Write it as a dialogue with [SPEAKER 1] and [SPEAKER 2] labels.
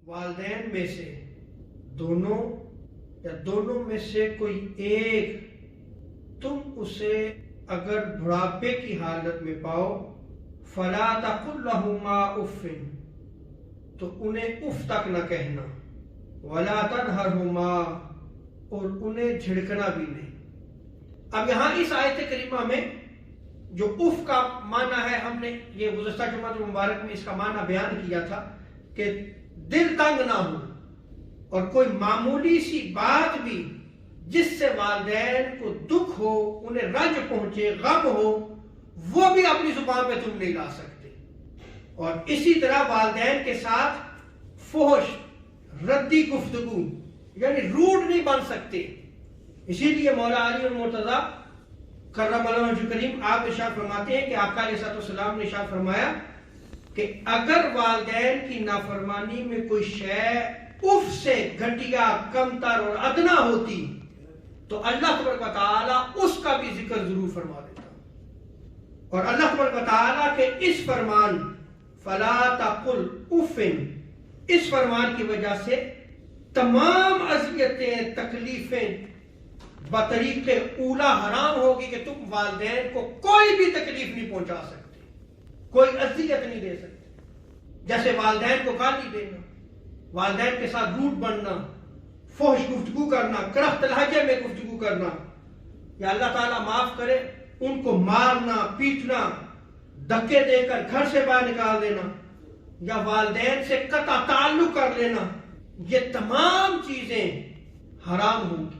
[SPEAKER 1] والدین میں سے دونوں یا دونوں میں سے کوئی ایک تم اسے اگر بڑھاپے کی حالت میں پاؤ فلا تقل لهما اف تو انہیں اف تک نہ کہنا ولا تنہرہما اور انہیں جھڑکنا بھی نہیں۔ اب یہاں اس آیت کریمہ میں جو اف کا معنی ہے، ہم نے یہ گزشتہ جمعہ مبارک میں اس کا معنی بیان کیا تھا کہ دل تنگ نہ ہو اور کوئی معمولی سی بات بھی جس سے والدین کو دکھ ہو، انہیں رنج پہنچے، غم ہو، وہ بھی اپنی زبان پہ تم نہیں لا سکتے۔ اور اسی طرح والدین کے ساتھ فحش، ردی گفتگو یعنی روڈ نہیں بن سکتے۔ اسی لیے مولا علی المرتضیٰ کرم اللہ وجہہ کریم آپ ارشاد فرماتے ہیں کہ آقا علیہ السلام نے ارشاد فرمایا کہ اگر والدین کی نافرمانی میں کوئی شے اف سے گھٹیا، کمتر اور ادنا ہوتی تو اللہ تبارک و تعالیٰ اس کا بھی ذکر ضرور فرما دیتا۔ اور اللہ تبارک و تعالیٰ کے اس فرمان فلا تقل اف، اس فرمان کی وجہ سے تمام اذیتیں، تکلیفیں بطریق اولا حرام ہوگی کہ تم والدین کو کوئی بھی تکلیف نہیں پہنچا سکتے، کوئی اذیت نہیں دے سکتے۔ جیسے والدین کو گالی دینا، والدین کے ساتھ روٹ بننا، فحش گفتگو کرنا، کرخت لہجے میں گفتگو کرنا، یا اللہ تعالیٰ معاف کرے ان کو مارنا، پیٹنا، دھکے دے کر گھر سے باہر نکال دینا، یا والدین سے قطع تعلق کر لینا، یہ تمام چیزیں حرام ہوں گی۔